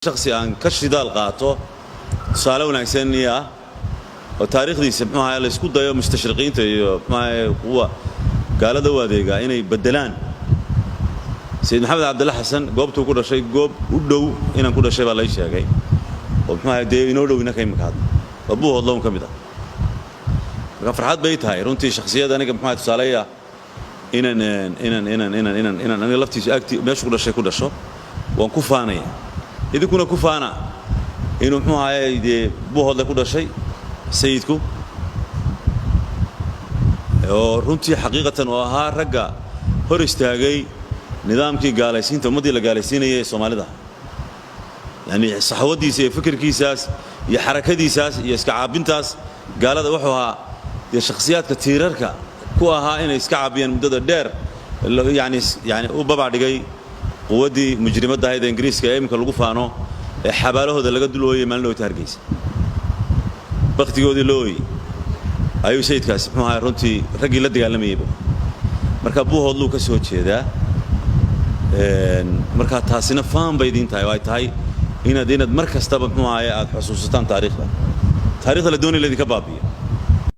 شخصي عن كشدال قاطو صالون عكسنية وتاريخ دي سمعها على سكوت ضيا مستشرقين تي ما هو قال دوا ديجا إني بدلان سيد محمد عبد الله حسن جوبته كل شيء جوب ودو إن كل شيء بالله يشيء جاي وما دي ينودو إنك أي مكان أبوه الله كم ده كان فرحات بيت هاي رنتي شخصية ده أنا كمحمد صالية إن أنا لفتي أكتي ماشي كل شيء كل شيء وانكفانية إذا كنا كفانا إنه محمد يدي بوه الله كل شيء سيدكو runtii xaqiiqatan oo ahaa ragga hor istaagay nidaamkii gaalaysiinta ummadii la gaalaysiinayay ee Soomaalida yani saxawadiisa iyo fikirkiisaas iyo xarakadiisaas iyo iska caabintaas gaalada wuxuu ahaa iyo shakhsiyaadka tiirarka ku ahaa inay iska caabiyaan muddada dheer yani u baba dhigay quwadii mujrimada ahayd Ingiriiska ee imka lagu faano ee xabaalahooda laga dulooyay maalin oo taargeysa waqtigoodii looyay ayuu sayidkaas muxuu ahaa runtii ragii la dagaalamayay marka buuhoodlu ka soo jeedaa marka taasina faan bay idin tahay way tahay inaad mar kastaba muxuu ahaa aad xusuusataan taariikhda la doonay leedii ka baabiyo